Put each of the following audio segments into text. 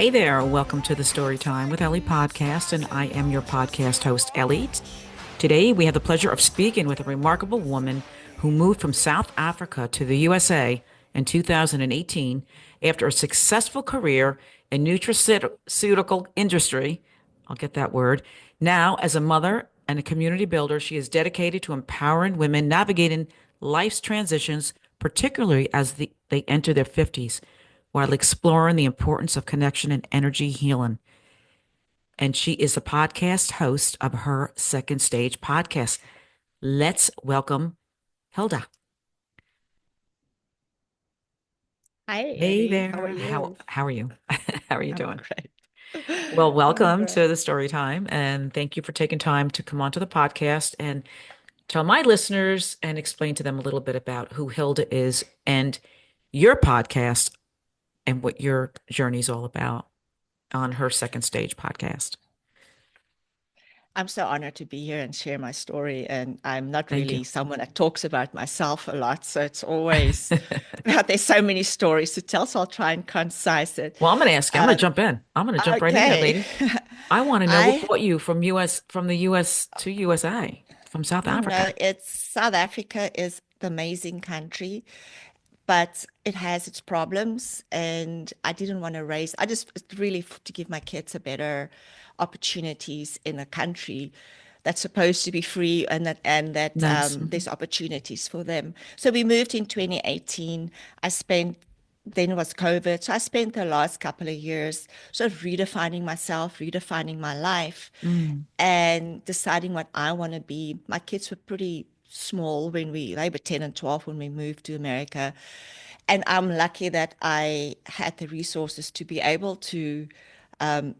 Hey there, welcome to the Storytime with Ellie podcast, and I am your podcast host, Ellie. Today, we have the pleasure of speaking with a remarkable woman who moved from South Africa to the USA in 2018 after a successful career in nutraceutical industry. I'll get that word. Now, as a mother and a community builder, she is dedicated to empowering women navigating life's transitions, particularly as they enter their 50s, while exploring the importance of connection and energy healing. And she is the podcast host of her Second Stage podcast. Let's welcome Hilda. Hi, Hey Ellie. How are there. How you? how are you? How are you I'm doing? great. Well, I'm welcome great. to the story time, and thank you for taking time to come onto the podcast and tell my listeners and explain to them a little bit about who Hilda is and your podcast and what your journey is all about on her Second Stage podcast. I'm so honored to be here and share my story. And I'm not Thank you. really someone that talks about myself a lot. So it's always, there's so many stories to tell. So I'll try and concise it. Well, I'm going to ask you. I'm going to Um, jump in. I'm going to jump right in there, okay. lady. I want to know what I, brought you from the US to USA, from South Africa. it's South Africa is the amazing country, but it has its problems. And I didn't want to raise, I just really to give my kids a better opportunities in a country that's supposed to be free and that Nice. Mhm. there's opportunities for them. So we moved in 2018. I spent then it was COVID. So I spent the last couple of years sort of redefining myself, redefining my life, Mm, and deciding what I want to be. My kids were pretty small they were 10 and 12 when we moved to America. And I'm lucky that I had the resources to be able to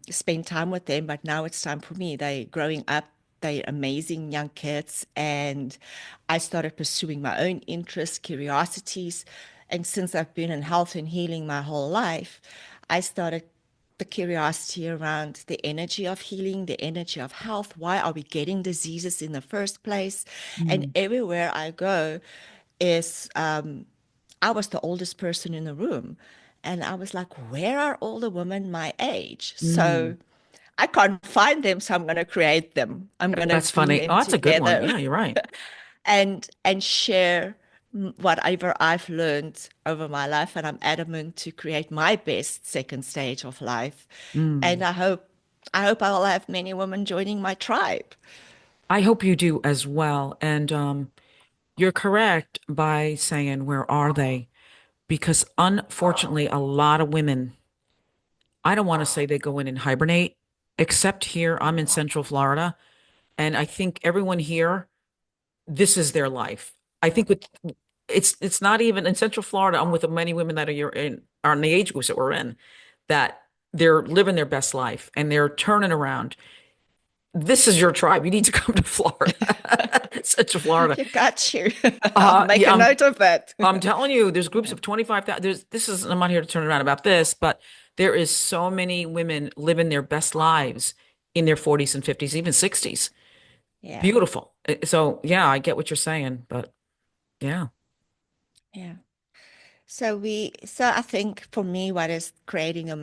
spend time with them. But now it's time for me. They're growing up. They're amazing young kids. And I started pursuing my own interests, curiosities. And since I've been in health and healing my whole life, I started the curiosity around the energy of healing, the energy of health. Why are we getting diseases in the first place? And mm, everywhere I go is I was the oldest person in the room. And I was like, where are all the women my age? mm. So I can't find them, so I'm going to create them. I'm going to That's bring funny. Oh, them that's a good one. together Yeah, you're right. and share whatever I've learned over my life. And I'm adamant to create my best second stage of life. And Mm. I hope I will have many women joining my tribe. I hope you do as well. And you're correct by saying, where are they? Because unfortunately, a lot of women, I don't want to say they go in and hibernate, except here, I'm in Central Florida. And I think everyone here, this is their life. I think with it's not even in Central Florida. I'm with many women that are in the age groups that we're in, that they're living their best life and they're turning around. This is your tribe. You need to come to Florida, Central Florida. You got you. I'll make a Yeah, note of that. I'm telling you, there's groups of 25,000. This is, I'm not here to turn around about this, but there is so many women living their best lives in their 40s and 50s, even 60s. Yeah, Beautiful. So, yeah, I get what you're saying, but yeah. yeah. So I think for me, what is creating the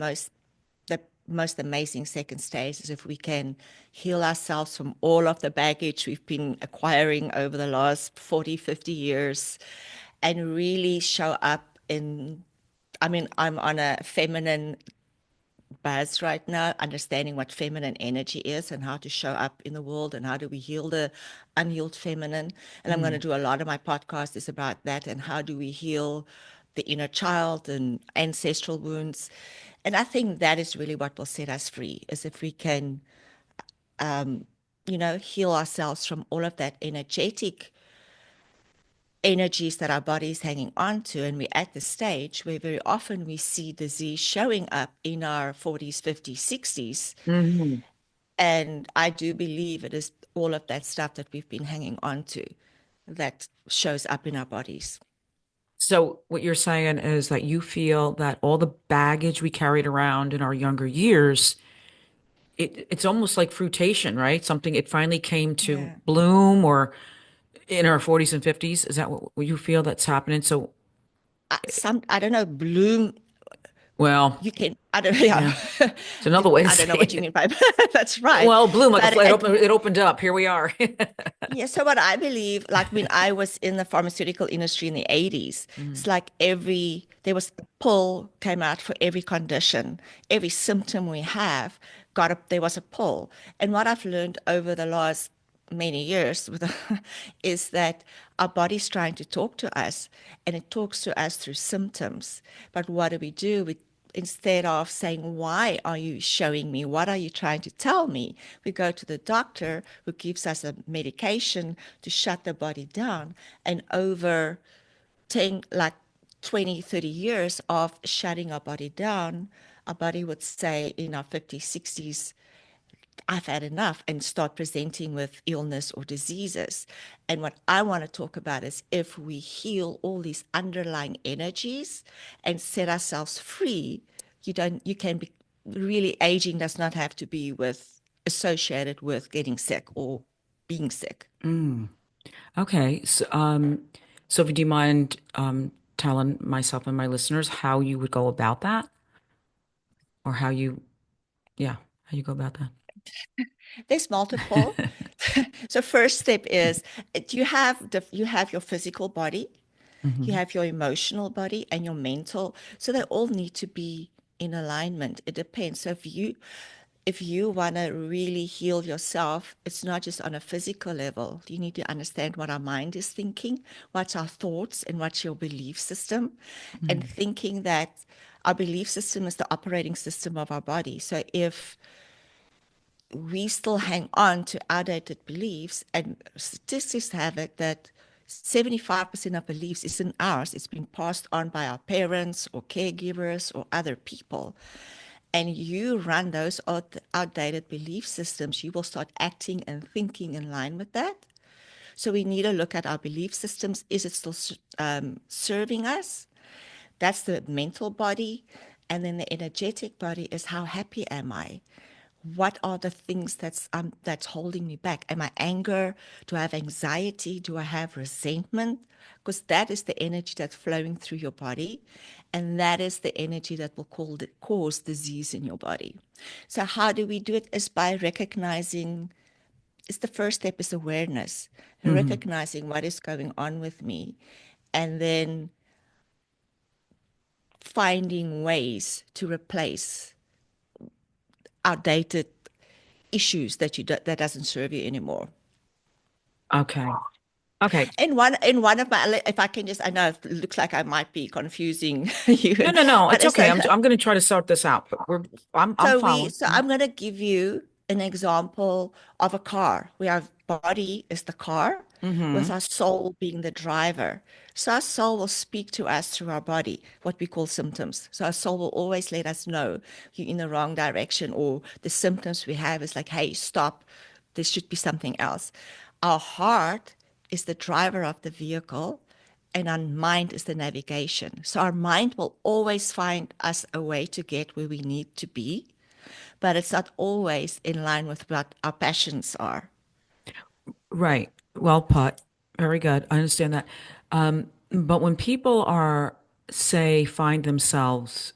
most amazing second stage is if we can heal ourselves from all of the baggage we've been acquiring over the last 40, 50 years and really show up I mean, I'm on a feminine buzz right now, understanding what feminine energy is and how to show up in the world and how do we heal the unhealed feminine. And I'm going to Mm. do a lot of my podcast is about that and how do we heal the inner child and ancestral wounds. And I think that is really what will set us free, is if we can, heal ourselves from all of that energetic energies that our body is hanging on to. And we're at the stage where very often we see disease showing up in our 40s, 50s, 60s. Mhm. And I do believe it is all of that stuff that we've been hanging on to that shows up in our bodies. So, what you're saying is that you feel that all the baggage we carried around in our younger years, it's almost like fruitation, right? Something it finally came to Yeah. bloom or in our 40s and 50s. Is that what you feel that's happening? So, I don't know, bloom. Well, You can, I don't know, yeah. yeah, it's another way to I don't say know what you it. mean by that's right. Well, bloom like a But flower. It opened up. Here we are. yeah, so what I believe, like when I was in the pharmaceutical industry in the 80s, Mhm. it's like there was a pill came out for every condition, every symptom we have, there was a pill. And what I've learned over the last many years is that our body's trying to talk to us, and it talks to us through symptoms. But what do? We instead of saying, why are you showing me? What are you trying to tell me? We go to the doctor who gives us a medication to shut the body down. And over 10, like 20, 30 years of shutting our body down, our body would say in our 50s, 60s, I've had enough, and start presenting with illness or diseases. And what I want to talk about is if we heal all these underlying energies and set ourselves free, you can be really aging does not have to be with associated with getting sick or being sick. Mm. Okay. So do you mind telling myself and my listeners how you would go about that, or yeah, how you go about There's multiple. that? So first step is you have your physical body, you Hmm. have your emotional body and your mental. So they all need to be in alignment. It depends. So if you want to really heal yourself, it's not just on a physical level. You need to understand what our mind is thinking, what's our thoughts, and what's your belief system. And thinking that our belief system is the operating system of our body. So if we still hang on to outdated beliefs, and statistics have it that 75% of beliefs isn't ours. It's been passed on by our parents or caregivers or other people. And you run those outdated belief systems, you will start acting and thinking in line with that. So we need to look at our belief systems. Is it still serving us? That's the mental body. And then the energetic body is, how happy am I? What are the things that's holding me back? Am I anger? Do I have anxiety? Do I have resentment? Because that is the energy that's flowing through your body, and that is the energy that will cause disease in your body. So how do we do it? Is by recognizing. Is the first step is awareness, Hmm. recognizing what is going on with me, and then finding ways to replace outdated issues that doesn't serve you anymore. Okay. Okay. In one of my, if I can just, I know it looks like I might be confusing you, No, no, no. but It's it's okay. like, I'm going to try to sort this out, but I'm following. so I'm going to give you an example of a car. We have body is the car with Mm-hmm. our soul being the driver. So our soul will speak to us through our body, what we call symptoms. So our soul will always let us know you're in the wrong direction, or the symptoms we have is like, hey, stop. There should be something else. Our heart is the driver of the vehicle, and our mind is the navigation. So our mind will always find us a way to get where we need to be, but it's not always in line with what our passions are. Right. Well put. Very good. I understand that. But when people find themselves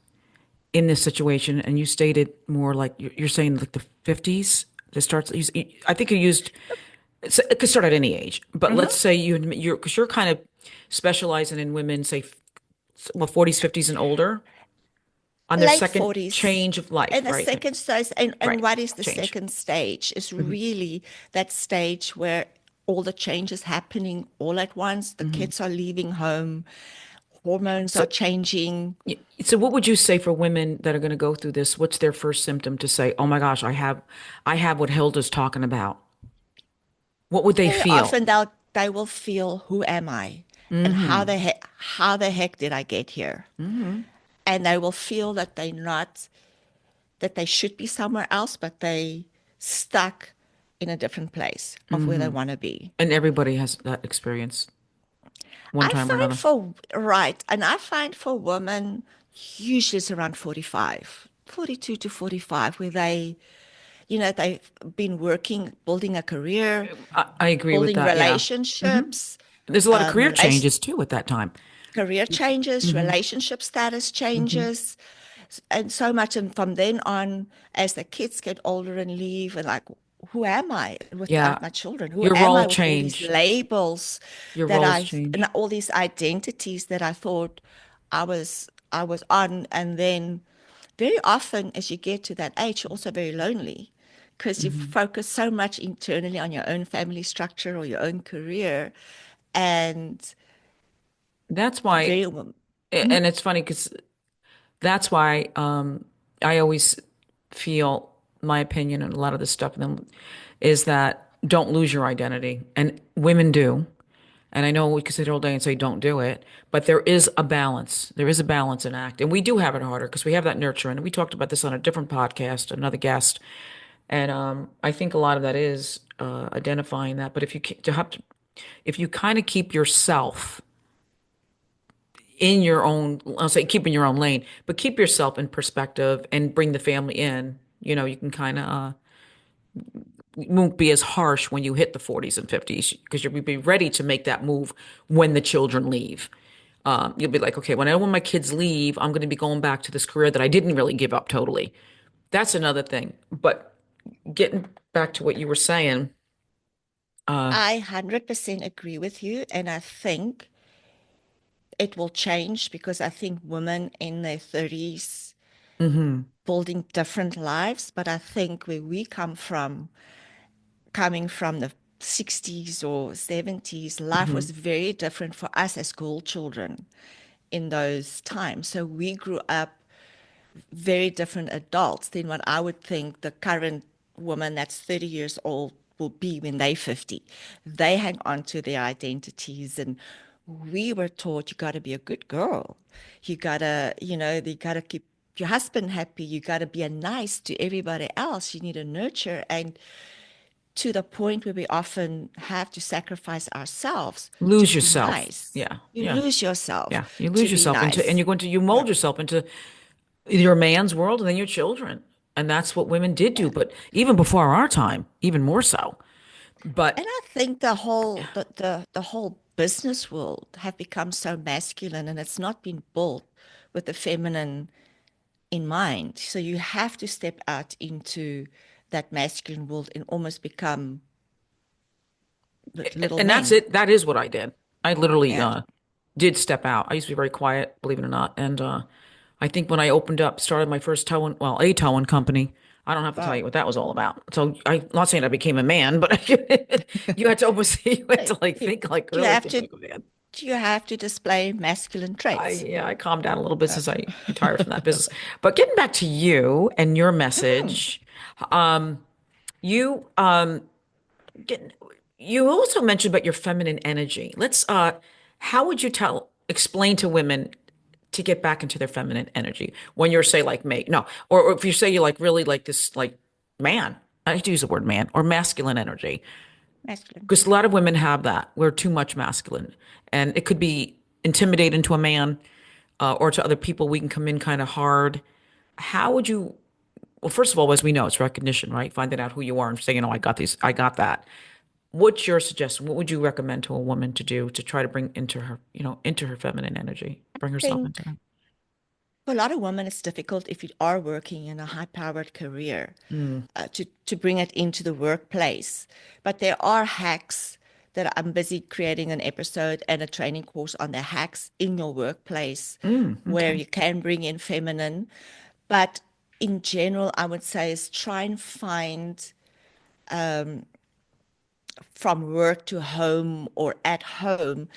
in this situation, and you stated more like you're saying like the 50s, that starts, I think you used, it could start at any age, but let's Mm-hmm. say because you're kind of specializing in women, say, well, 40s, 50s, and older on their Late second 40s. change of life, And the right? second stage, and Right. what is the Change. second stage? Is Hmm. really that stage where all the changes happening all at once. The Hmm. kids are leaving home, hormones are So, changing. so what would you say for women that are going to go through this? What's their first symptom to say, "Oh my gosh, I have what Hilda's talking about." What would they Very feel? often they will feel, who am I? And Mm-hmm. how the heck did I get here? Mm-hmm. And they will feel that they're not that they should be somewhere else, but they stuck in a different place of where they Mm-hmm. want to be. And everybody has that experience one time or another. I find for women, usually it's around 45, 42 to 45, where they've been working, building a career, I agree with building that. Yeah. Hmm. relationships, There's a lot of career relation, changes too at that time. career changes, Hmm. relationship status Hmm. changes. And so much. And from then on, as the kids get older and leave, and like, who am I Yeah. without my children? Who Your am role I with all these change. labels Your roles change. and all these identities that I thought I was on? And then very often as you get to that age, you're also very lonely because you Hmm. focus so much internally on your own family structure or your own career. And That's why, very, and it's funny because that's why I always feel my opinion and a lot of this stuff is that don't lose your identity. And women do. And I know we could sit all day and say don't do it, but there is a balance. There is a balance in act. And we do have it harder because we have that nurture. And we talked about this on a different podcast, another guest. And I think a lot of that is identifying that. But if you kind of keep yourself in your own, I'll say keep in your own lane, but keep yourself in perspective and bring the family in, you can kind of won't be as harsh when you hit the 40s and 50s because you'll be ready to make that move when the children leave. You'll be like, okay, when my kids leave, I'm going to be going back to this career that I didn't really give up totally. That's another thing. But getting back to what you were saying, uh, I 100% agree with you. And I think it will change because I think women in their 30s mhm, building different lives. But I think where we come from, coming from the 60s or 70s, life mhm, was very different for us as school children in those times. So we grew up very different adults than what I would think the current woman that's 30 years old will be when they're 50. They hang on to their identities, and we were taught you got to be a good girl. You got to keep your husband happy. You got to be a nice to everybody else. You need to nurture, and to the point where we often have to sacrifice ourselves to lose be yourself. nice. Yeah, You yeah, lose yourself yeah. You to lose be yourself into, and nice. you Yeah. mold yourself into your man's world and then your children. And that's what women did do, Yeah. but even before our time, even more so. And But I think the whole business world have become so masculine, and it's not been built with the feminine in mind. So you have to step out into that masculine world and almost become little and that's men. it. That is what I did. I literally Yeah. did step out. I used to be very quiet, believe it or not. And I think when I started my first a towing company, I don't have to tell Wow. you what that was all about. So I'm not saying I became a man, but you had to oversee, you had to like You, think like you really have think to like a man. you have to display masculine traits. I calmed down a little bit since I retired from that business. But getting back to you and your Mm. message, um, you get, you also mentioned about your feminine energy. How would you explain to women to get back into their feminine energy when you're say like me, no, or if you say you like really like this like man, I hate to use the word man or masculine energy Masculine. because a lot of women have that. We're too much masculine, and it could be intimidating to a man or to other people. We can come in kind of hard. How would you? Well, first of all, as we know, it's recognition, right? Finding out who you are and saying, I got these, I got that. What's your suggestion? What would you recommend to a woman to do to try to bring into her, into her feminine energy, bring I herself into think that? for a lot of women, it's difficult if you are working in a high-powered career Mm, to bring it into the workplace. But there are hacks that I'm busy creating an episode and a training course on the hacks in your workplace where okay. you can bring in feminine. But in general, I would say is try and find from work to home or at home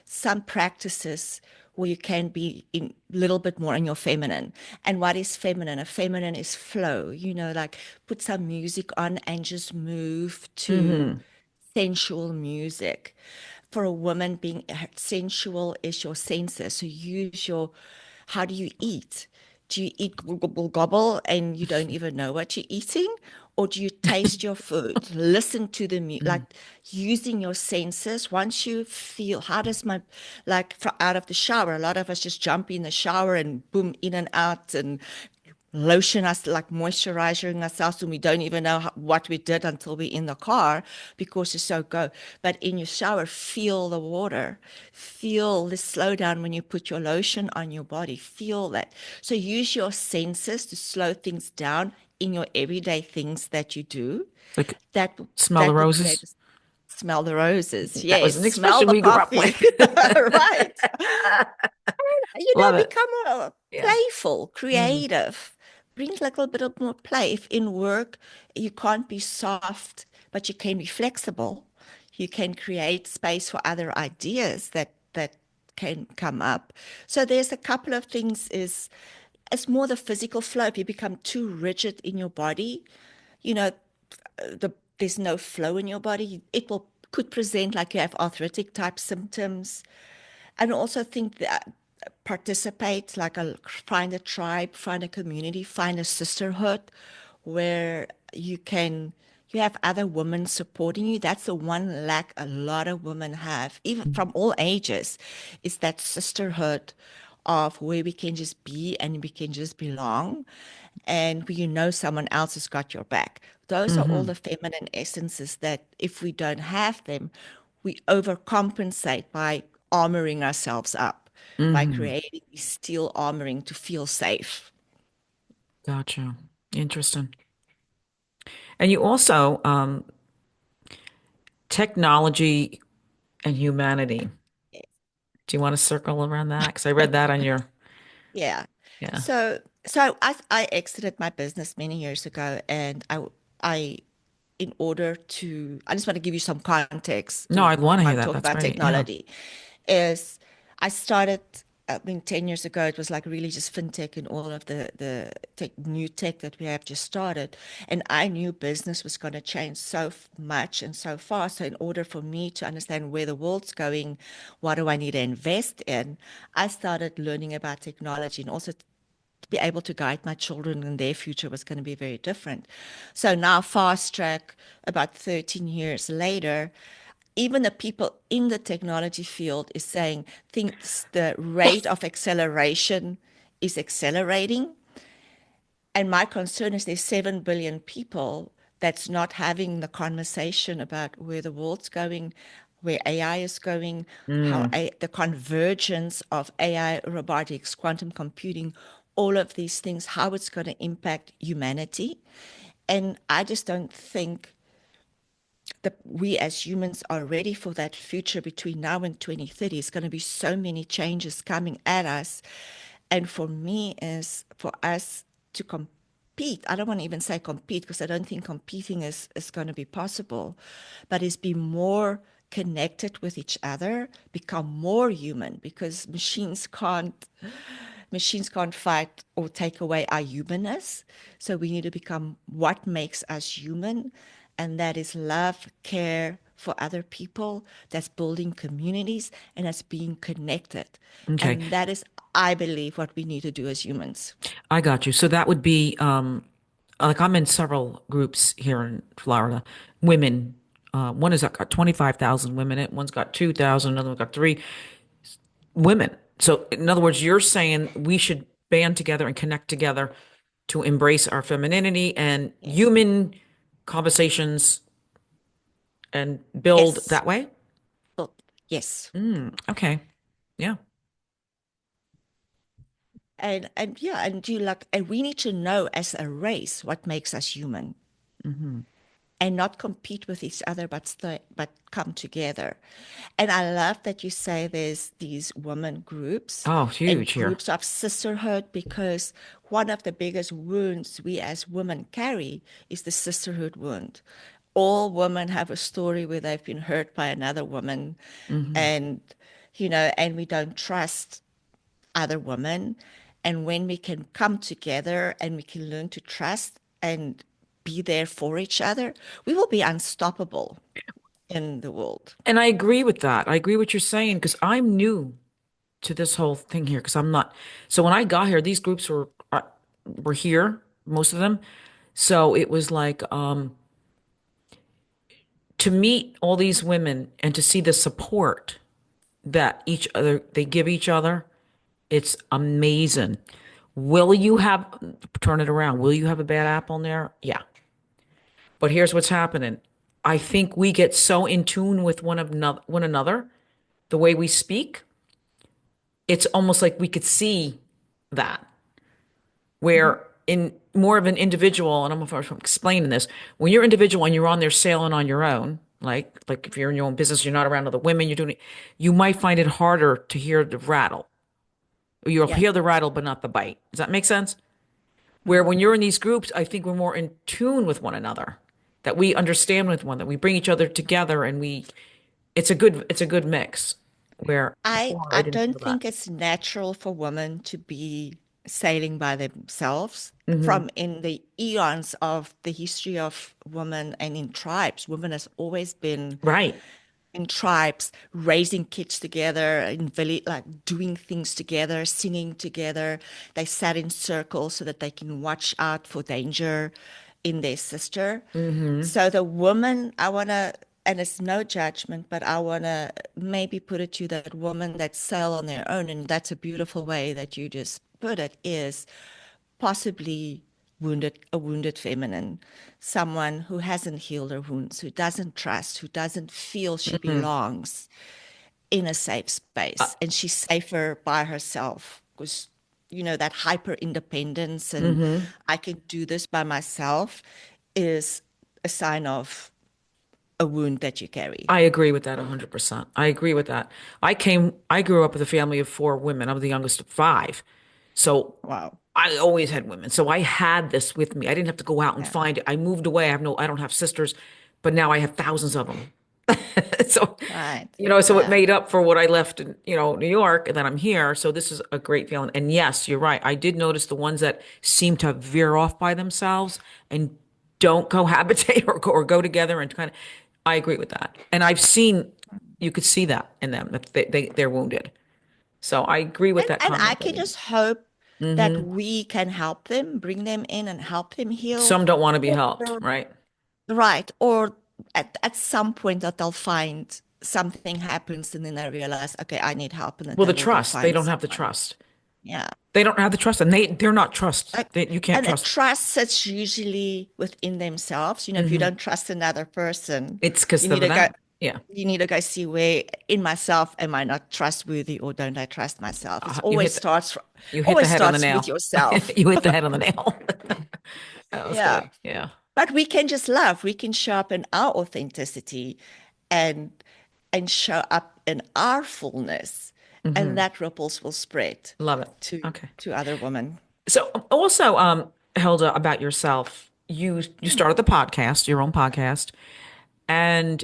some practices where you can be in a little bit more in your feminine. And what is feminine? A feminine is flow, like put some music on and just move to Mm-hmm. sensual music. For a woman, being sensual is your senses. So use how do you eat? Do you eat gobble, gobble, gobble and you don't even know what you're eating? Or do you taste your food? Listen to the music, like using your senses. Once you feel, how does out of the shower, a lot of us just jump in the shower and boom, in and out. And lotion us, like moisturizing ourselves, and we don't even know what we did until we're in the car because it's so go. But in your shower, feel the water, feel the slowdown when you put your lotion on your body, feel that. So use your senses to slow things down in your everyday things that you do. Like That smell the that will create roses. a smell the roses. That Yes, was an smell expression the we grew up coffee. with. Right. Love it. Become Yeah. playful, Mm, creative. Bring a little bit of more play. If in work you can't be soft, but you can be flexible, you can create space for other ideas that can come up. So there's a couple of things is it's more the physical flow. If you become too rigid in your body, you know, there's no flow in your body. It will could present like you have arthritic type symptoms. And also think that participate, like find a tribe, find a community, find a sisterhood where you have other women supporting you. That's the one lack a lot of women have, even from all ages, is that sisterhood of where we can just be and we can just belong and where someone else has got your back. Those are all hmm the feminine essences that if we don't have them, we overcompensate by armoring ourselves up, by hmm creating steel armoring to feel safe. Gotcha. Interesting. And you also, technology and humanity. Do you want to circle around that? Because I read that on your, Yeah. yeah. So I exited my business many years ago, and I in order to, I just want to give you some context No, to I'd want to why hear I'm that. talking That's about great. Yeah. technology, is I started, I mean, 10 years ago, it was like really just fintech and all of the new tech that we have just started. And I knew business was going to change so much and so fast. So in order for me to understand where the world's going, what do I need to invest in? I started learning about technology and also to be able to guide my children and their future was going to be very different. So now, fast track, about 13 years later, even the people in the technology field is saying thinks the rate of acceleration is accelerating. And my concern is there's 7 billion people that's not having the conversation about where the world's going, where AI is going, Mm. the convergence of AI, robotics, quantum computing, all of these things, how it's going to impact humanity. And I just don't think that we as humans are ready for that future between now and 2030. It's going to be so many changes coming at us. And for me, is for us to compete. I don't want to even say compete because I don't think competing is going to be possible, but is be more connected with each other, become more human because machines can't fight or take away our humanness. So we need to become what makes us human, and that is love, care for other people, that's building communities, and that's being connected. Okay. And that is, I believe, what we need to do as humans. I got you. So that would be, like I'm in several groups here in Florida. Women, one has got 25,000 women in it. One's got 2,000. Another one's got three women. So in other words, you're saying we should band together and connect together to embrace our femininity and Yes. human conversations and build Yes. that way? Oh, yes. Okay. Yeah. And yeah, and you like, and we need to know as a race what makes us human hmm and not compete with each other, but but come together. And I love that you say there's these women groups Oh, and huge here. groups of sisterhood because one of the biggest wounds we as women carry is the sisterhood wound. All women have a story where they've been hurt by another woman, hmm and and we don't trust other women. And when we can come together and we can learn to trust and be there for each other, we will be unstoppable in the world. And I agree with that. I agree what you're saying because I'm new to this whole thing here because I'm not. So when I got here, these groups were here, most of them. So it was like to meet all these women and to see the support that each other they give each other. It's amazing. Will you have, turn it around, will you have a bad apple in there? Yeah. But here's what's happening. I think we get so in tune with one another, the way we speak, it's almost like we could see that. Mhm. Where in more of an individual, and I'm if I'm explaining this, when you're individual and you're on there sailing on your own, like if you're in your own business, you're not around other women, you're doing it, you might find it harder to hear the rattle. You'll Yeah. hear the rattle, but not the bite. Does that make sense? Where when Mhm. you're in these groups, I think we're more in tune with one another, that we understand with one, that we bring each other together, and it's a good mix. Where before I I didn't don't feel that. think it's natural for women to be sailing by themselves. Hmm. From in the eons of the history of women and in tribes, women has always been Right. in tribes, raising kids together, in village, like doing things together, singing together. They sat in circles so that they can watch out for danger in their sister. Hmm. So the woman, I want to, and it's no judgment, but I want to maybe put it to that woman that sail on their own, and that's a beautiful way that you just put it, is possibly a wounded feminine, someone who hasn't healed her wounds, who doesn't trust, who doesn't feel she Hmm. belongs in a safe space, and she's safer by herself because that hyper independence and Hmm. I can do this by myself is a sign of a wound that you carry. I agree with that 100%. I agree with that. I grew up with a family of four women. I'm the youngest of five. So Wow. I always had women. So I had this with me. I didn't have to go out and Yeah. find it. I moved away. I don't have sisters, but now I have thousands of them. So, Right. so it Yeah. made up for what I left in, New York, and then I'm here. So this is a great feeling. And yes, you're right. I did notice the ones that seem to veer off by themselves and don't cohabitate or go together and kind of, I agree with that. And you could see that in them, that they're wounded. So I agree with that And I comment, can Ellie. just hope that Hmm. we can help them, bring them in and help them heal. Some don't want to be helped, Or, right? right. Or at some point that they'll find something happens and then they realize, okay, I need help, and that Well, they the will go trust, they find don't have the someone. trust. Yeah. They don't have the trust, and they're not trust. Like, You can't and a trust. trust sits usually within themselves. If you Hmm. don't trust another person, It's because you need of to go, them. Yeah. you need to go see where in myself am I not trustworthy or don't I trust myself? It's You you hit the always head on the starts with nail. yourself. You hit the head on the nail. That was Yeah. good. Yeah. But we can just love. We can sharpen our authenticity and show up in our fullness. And Hmm. that ripples will spread Love it. to Okay. other women. So also, Hilda, about yourself, you started the podcast, your own podcast, and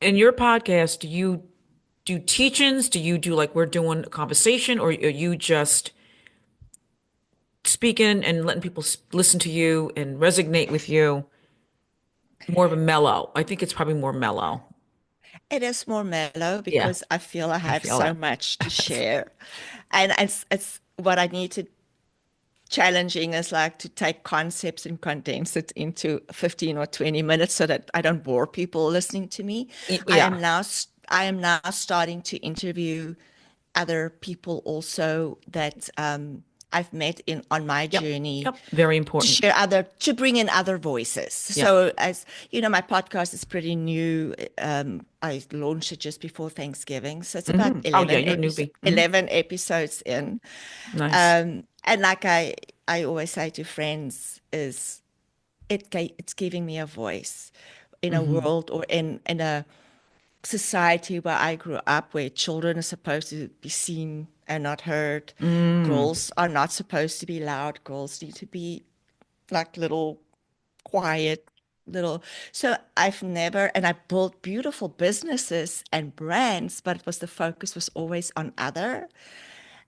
in your podcast, do you do teach-ins? Do you do like we're doing a conversation, or are you just speaking and letting people listen to you and resonate with you? More of a mellow. I think it's probably more mellow. It is more mellow Yeah, because I feel I I have feel so that. much to share. And it's what I need to challenging is like to take concepts and condense it into 15 or 20 minutes so that I don't bore people listening to me. Yeah. I am now starting to interview other people also that I've met in on my Yep. journey Yep. Very to important. share other to bring in other voices. Yeah. So as you know, my podcast is pretty new. I launched it just before Thanksgiving, so it's about Hmm. Oh yeah, you're a newbie. Hmm. 11 episodes in. Nice. And like I always say to friends, is it's giving me a voice in a Hmm. world or in a society where I grew up, where children are supposed to be seen and not heard. Mm. Girls are not supposed to be loud. Girls need to be like little quiet little. So I've never, and I built beautiful businesses and brands, but it was the focus was always on other.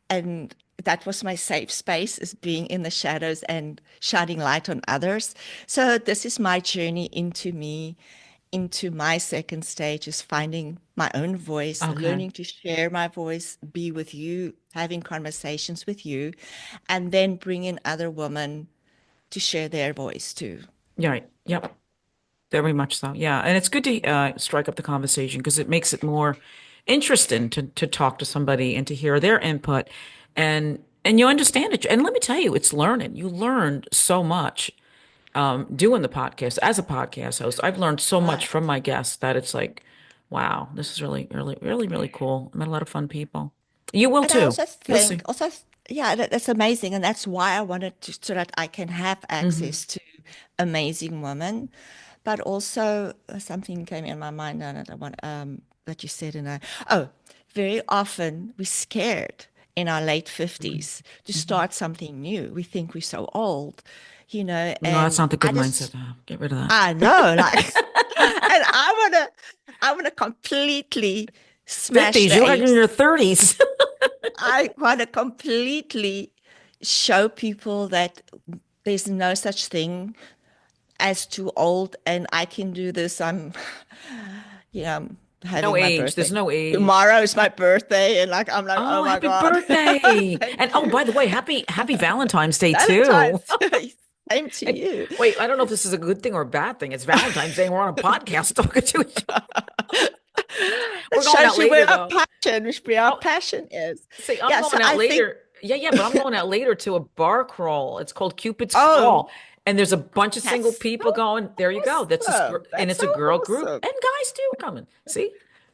And that was my safe space, is being in the shadows and shining light on others. So this is my journey into me, into my second stage, is finding my own voice, Okay. learning to share my voice, be with you, having conversations with you, and then bring in other women to share their voice too. Yeah. Right. Yep. Very much so. Yeah. And it's good to strike up the conversation because it makes it more interesting to talk to somebody and to hear their input. And And you understand it. And let me tell you, it's learning. You learned so much doing the podcast as a podcast host. I've learned so much from Right. my guests that it's like, wow, this is really, really, really, really cool. I met a lot of fun people. You will And I too. also You'll see. think, yeah, that's amazing. And that's why I wanted to, so that I can have Hmm. access to amazing women. But also something came in my mind now that I want, that you said, and very often we're scared in our late Hmm. 50s to Hmm. start something new. We think we're so old, No, that's and not the good mindset to have. Get rid of I know, like, that. and I wanna completely smash 50s, the you're like in age. your 30s. I want to completely show people that there's no such thing as too old, and I can do this. I'm No having my age. There's birthday. no age. Tomorrow is my birthday, and like I'm like, oh Oh, my happy God. birthday. And Thank oh, by you. the way, happy Valentine's Day too. Valentine's. Same to And you. wait, I don't know if this is a good thing or a bad thing. It's Valentine's Day and we're on a podcast talking to each other. That We're going shows out you where later our though. Oh, passion is. see, I'm Yeah, so going out I think, later. Yeah, yeah, but I'm going out later to a bar crawl. It's called Cupid's oh, Crawl. And there's a bunch of single that's people going. There you go. That's a awesome. and That's it's so a girl group awesome. and guys too are coming. See?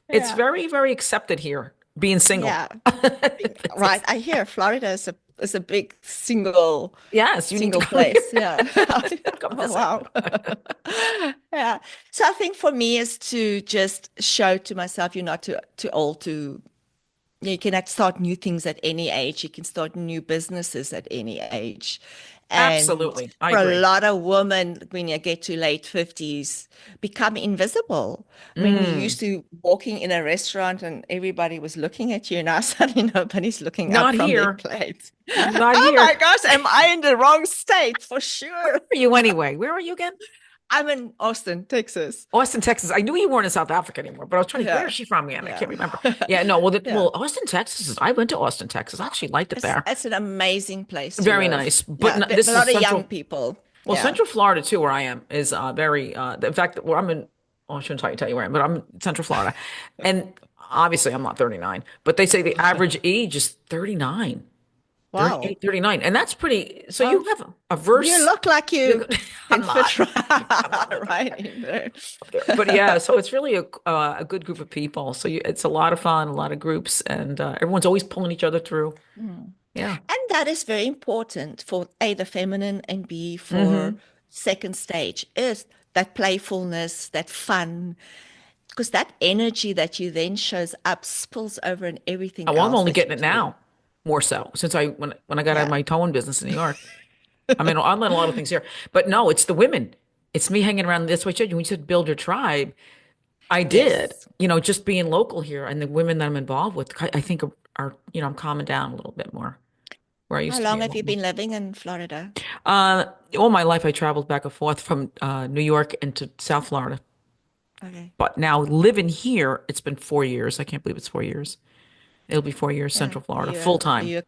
It's Yeah. very, very accepted here being single. Yeah. Right. I hear Florida is a big Yes, you need to single come place. here. Yeah. Come Oh, visit. wow. Yeah. So I think for me is to just show to myself you're not too old to you can start new things at any age. You can start new businesses at any age. And Absolutely. I for a agree. lot of women, when you get to late 50s, become invisible. When you Mm, used to walking in a restaurant and everybody was looking at you, now suddenly nobody's looking up not from their here. plate. Not Oh here. my gosh, am I in the wrong state? For Where sure. are you anyway? Where are you again? I'm in Austin, Texas. Austin, Texas. I knew you weren't in South Africa anymore, but I was trying to, where is Yeah. she from again? I Yeah. can't remember. Yeah, no, well, Yeah. Austin, Texas I went to Austin, Texas. I actually liked it there. It's an amazing place to Very live. nice. But Yeah, no, a this is lot of young central, people. well, Yeah. Central Florida too, where I am, is very, in fact, where I'm in, oh, I shouldn't tell you where I am, but I'm in Central Florida. And obviously I'm not 39, but they say the average age is 39. Wow. 38, 39. And that's pretty, so you Oh, have a you verse. look like You, you can I'm not. fit I'm not up right in there. there. But yeah, so it's really a good group of people. So it's a lot of fun, a lot of groups, and everyone's always pulling each other through. Mm. Yeah. And that is very important for A, the feminine, and B, for Hmm. second stage is that playfulness, that fun, because that energy that you then shows up spills over in everything Oh, well, I'm else only that you getting it do. now, more so since when I got out of Yeah. my towing business in New York. I mean, I learned a lot of things here, but no, it's the women. It's me hanging around this way. When you said build your tribe, I did. Yes. Just being local here and the women that I'm involved with, I think I'm calming down a little bit more where I How used to be long a have lot you more. been living in Florida? Uh, all my life I traveled back and forth from New York into South Florida. Okay. But now living here, it's been 4 years. I can't believe it's 4 years. It'll be 4 years, Yeah. Central Florida, full time. You a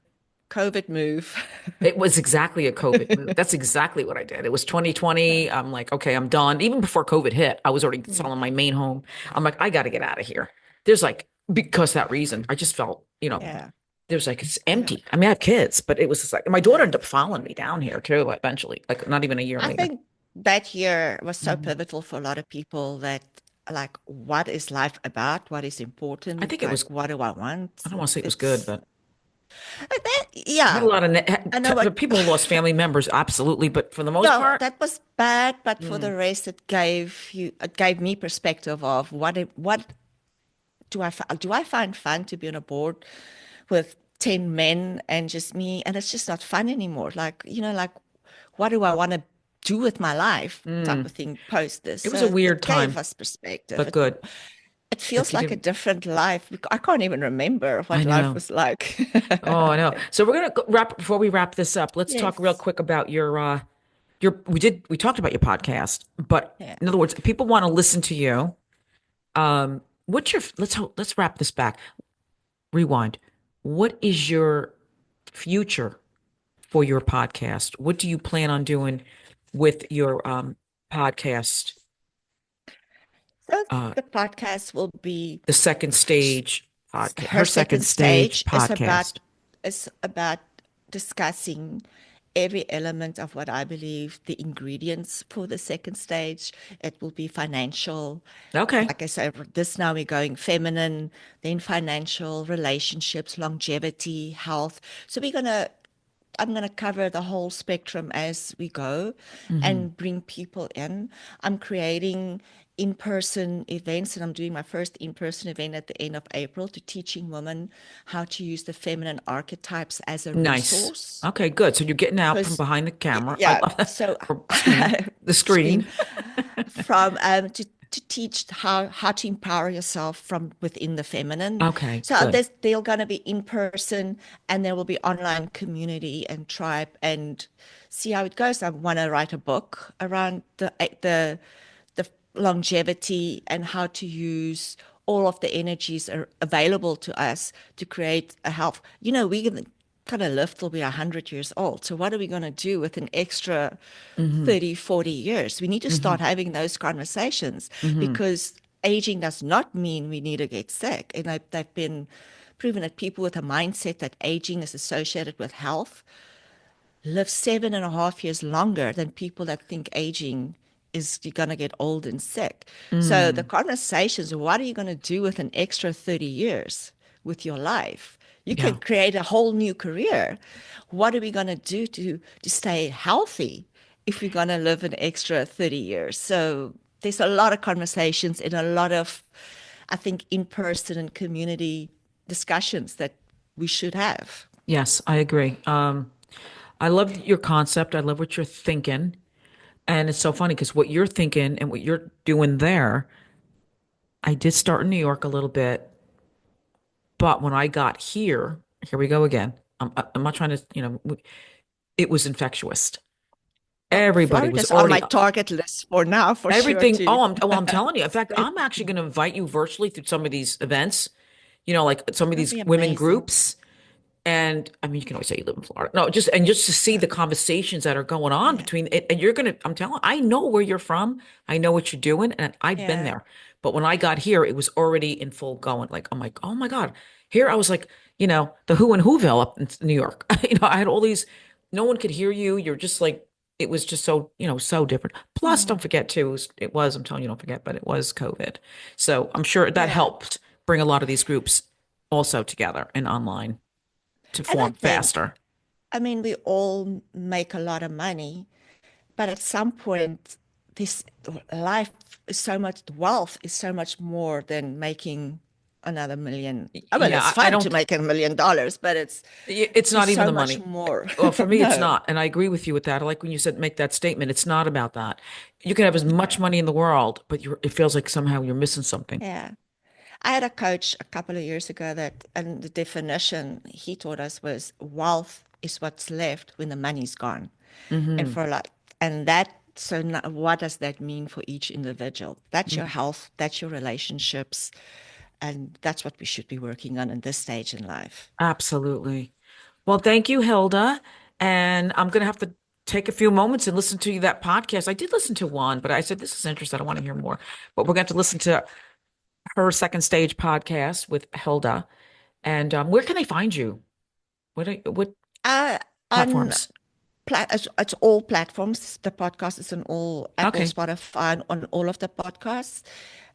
COVID move. It was exactly a COVID move. That's exactly what I did. It was 2020. I'm like, okay, I'm done. Even before COVID hit, I was already Mm. selling my main home. I'm like, I got to get out of here. There's like, because that reason, I just felt, Yeah. there's like, it's Yeah. empty. I mean, I have kids, but it was just like, my daughter Yeah. ended up following me down here too, eventually, like not even a year I later. think that year was so Mhm. pivotal for a lot of people that like what is life about? What is I important? think it was, Like what do I want? I don't want to say it was good, It's but I had a yeah. lot of I know what people who lost family members, absolutely. But for the most no, part, that was bad, but for mm, the rest it gave me perspective of what do I find fun to be on a board with 10 men and just me and it's just not fun anymore. Like, like what do I want to do with my life type mm, of thing post this. it was a So weird it gave time, us perspective. but good. It If feels you like a didn't, different life. I can't even remember I what life know. was like. Oh, I know. So we're gonna wrap before we wrap this up. Let's talk real Yes. quick about we talked about your podcast, but Yeah. in other words, if people want to listen to you. What's your let's wrap this back. Rewind. What is your future for your podcast? What do you plan on doing with your podcast? So Uh, the podcast will be the second stage podcast, her her second second stage stage podcast. is about discussing every element of what I believe the ingredients for the second stage. It will be financial. Okay. Like I said, this now we're going feminine, then financial, relationships, longevity, health. So I'm going to cover the whole spectrum as we go Hmm. and bring people in. I'm creating in-person events, and I'm doing my first in-person event at the end of April to teaching women how to use the feminine archetypes as a Nice. resource. Okay, good. So you're getting out from Because, behind the camera. I yeah, love that. so Or screen. The screen screen. from to teach how to empower yourself from within the feminine. Okay, So good. they're going to be in person, and there will be online community and tribe, and see how it goes. I want to write a book around the longevity and how to use all of the energies are available to us to create a health. We can kind of live till we're 100 years old. So what are we going to do with an extra Hmm. 30, 40 years? We need to Hmm. start having those conversations Hmm. because aging does not mean we need to get sick. And they've been proven that people with a mindset that aging is associated with health live 7.5 years longer than people that think aging is you're going to get old and sick. So the Mm. conversations, what are you going to do with an extra 30 years with your life? You can Yeah. create a whole new career. What are we going to do to stay healthy if we're going to live an extra 30 years? So there's a lot of conversations and a lot of, I think, in-person and community discussions that we should have. Yes, I agree. I love your concept. I love what you're thinking. And it's so funny because what you're thinking and what you're doing there, I did start in New York a little bit, but when I got here, here we go again. I'm not trying to, it was infectious. Everybody was Florida's on my already target list for now, for sure, everything. too. Oh, I'm telling you. In fact, I'm actually going to invite you virtually through some of these events, like some of That'd these be women amazing. groups. And I mean, you can always say you live in Florida. No, just to see the conversations that are going on Yeah. between it, and you're gonna, I'm telling, I know where you're from. I know what you're doing, and I've been Yeah. there. But when I got here, it was already in full going. Like, I'm like, oh my God. Here I was like, the Who and Whoville up in New York. I had all these, no one could hear you. You're just like, it was just so, so different. Plus, don't Mm. forget too, I'm telling you, don't forget, but it was COVID. So I'm sure that Yeah. helped bring a lot of these groups also together and online to And I form think, faster. I mean, we all make a lot of money, but at some point, this life is so much, wealth is so much more than making another million. I mean, Yeah, it's I fun to don't, make $1 million, but it's there's not even so the much money. more. Well, for me, it's No. not. And I agree with you with that. I like when you said make that statement. It's not about that. You can have as much money in the world, but it feels like somehow you're missing something. Yeah. I had a coach a couple of years ago that, and the definition he taught us was wealth is what's left when the money's gone. And Hmm. for a lot, and that, so now, what does that mean for each individual? That's your health, that's your relationships, and that's what we should be working on in this stage in life. Absolutely. Well, thank you, Hilda. And I'm going to have to take a few moments and listen to that podcast. I did listen to one, but I said, this is interesting. I want to hear more. But we're going to have to listen to her second stage podcast with Hilda. And where can they find you? What On platforms? it's all platforms. The podcast is on all Apple, Okay. Spotify, and on all of the podcasts.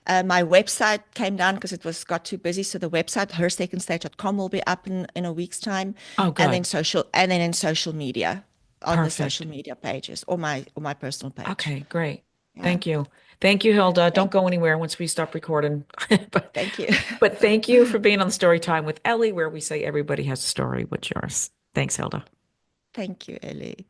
My website came down because it was got too busy. So the website, hersecondstage.com, will be up in a week's time, Oh, good. and then in social media, on the social Perfect. media pages, or my personal page. Okay, great. Yeah. Thank you. Thank you, Hilda. Don't Thank, go anywhere once we stop recording. But thank you. but thank you for being on Story Time with Ellie, where we say everybody has a story. What's yours? Thanks, Hilda. Thank you, Ellie.